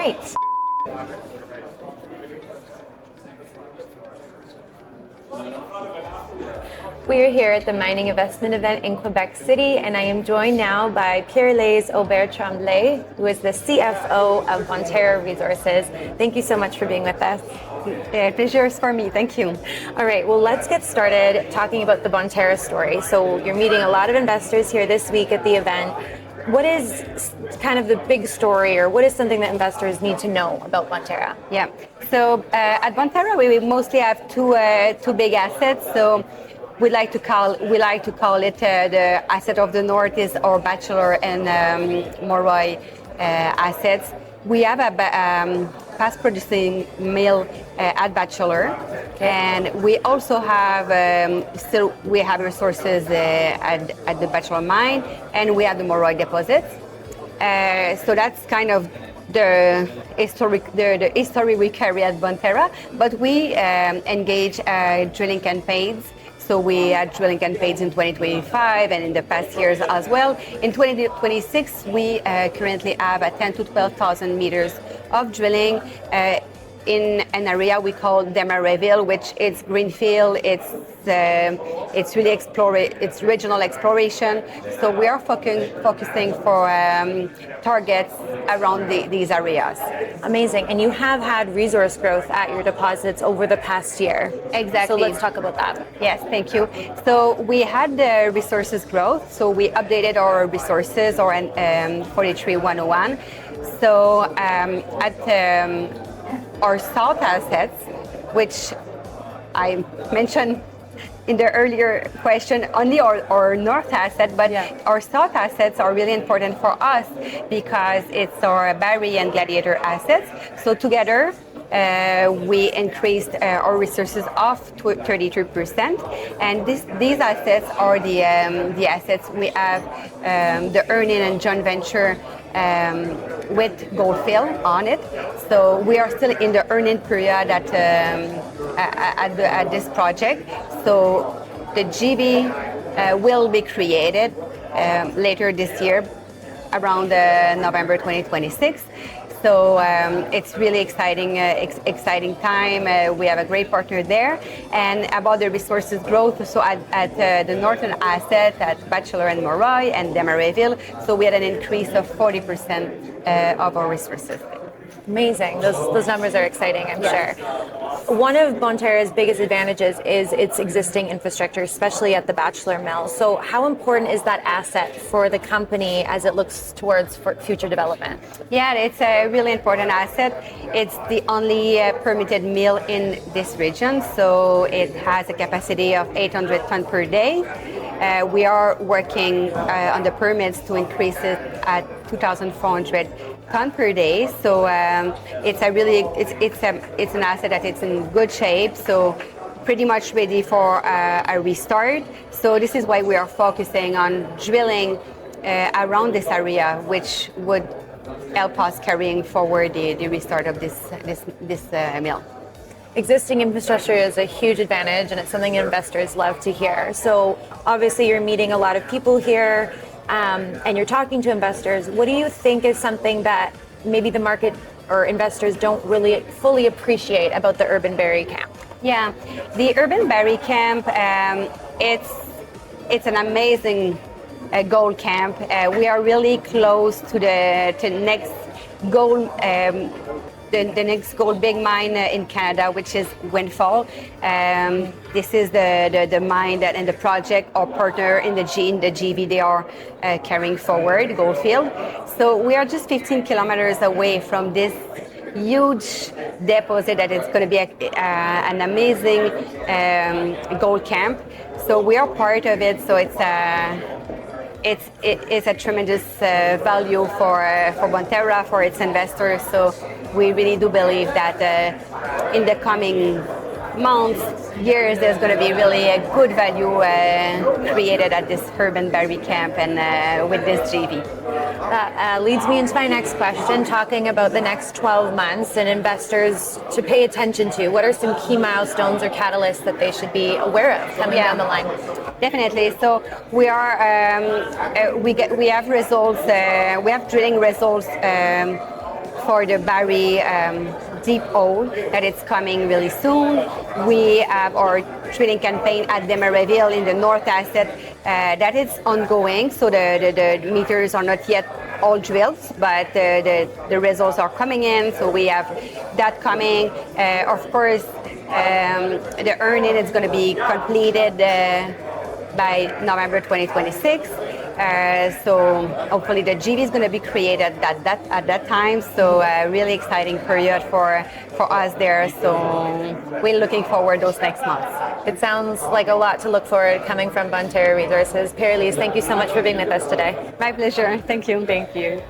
right. We are here at the mining investment event in Quebec City, and I am joined now by Pier-Elise Hébert-Tremblay, who is the CFO of Bonterra Resources. Thank you so much for being with us. Pleasure is for me. Thank you. All right, well, let's get started talking about the Bonterra story. So you're meeting a lot of investors here this week at the event. What is kind of the big story, or what is something that investors need to know about Bonterra? Yeah. So at Bonterra, we mostly have two big assets. So we like to call it the asset of the north is our Bachelor and Moroy assets. We have a fast producing mill at Bachelor, and we also have we have resources at the Bachelor mine, and we have the Moroy deposits. So that's kind of the history we carry at Bonterra, but we engage drilling campaigns. So we had drilling campaigns in 2025 and in the past years as well. In 2026, we currently have 10 to 12,000 meters of drilling in an area we call Bonterra, which is greenfield. It's really it's regional exploration. So we are focusing for targets around these areas. Amazing. And you have had resource growth at your deposits over the past year. Exactly. So let's talk about that. Yes, thank you. So we had the resources growth. So we updated our resources, or 43-101. So at our south assets, which I mentioned in the earlier question, only our north asset, but our south assets are really important for us because it's our Barry and Gladiator assets. So together, we increased our resources off to 33%, and these assets are the assets we have the earning and joint venture with Goldfield on it. So we are still in the earning period at this project. So the GV will be created later this year, around November 2026. So it's really exciting time. We have a great partner there. And about the resources growth, so at the northern asset at Bachelor and Moroy and Bonterra, so we had an increase of 40% of our resources. Amazing. Those numbers are exciting, I'm sure. One of Bonterra's biggest advantages is its existing infrastructure, especially at the Bachelor Mill. So how important is that asset for the company as it looks towards future development? Yeah, it's a really important asset. It's the only permitted mill in this region, so it has a capacity of 800 tons per day. We are working on the permits to increase it at 2,400 tons per day. So it's an asset that it's in good shape. So pretty much ready for a restart. So this is why we are focusing on drilling around this area, which would help us carrying forward the restart of this mill. Existing infrastructure is a huge advantage, and it's something investors love to hear. So obviously you're meeting a lot of people here, and you're talking to investors. What do you think is something that maybe the market or investors don't really fully appreciate about the Urban-Barry camp? Yeah, the Urban-Barry camp, it's an amazing gold camp. We are really close to the next gold. The next gold big mine in Canada, which is Windfall. This is the mine that and the project our partner in the GV they are carrying forward, Goldfield. So we are just 15 kilometers away from this huge deposit that is going to be an amazing gold camp. So we are part of it. So it's a tremendous value for Bonterra, for its investors. So we really do believe that in the coming months, years, there's going to be really a good value created at this Urban-Barry camp and with this GV. That leads me into my next question, talking about the next 12 months and investors to pay attention to. What are some key milestones or catalysts that they should be aware of coming down the line? Definitely. So we are we have results. We have drilling results for the Barry deep hole that it's coming really soon. We have our drilling campaign at the Maryville in the North Asset that is ongoing. So the meters are not yet all drilled, but the results are coming in. So we have that coming. Of course, the earning is going to be completed by November 2026. So hopefully the GV is going to be created at that time. So really exciting period for us there. So we're looking forward those next months. It sounds like a lot to look forward coming from Bonterra Resources. Pier-Elise, thank you so much for being with us today. My pleasure. Thank you. Thank you.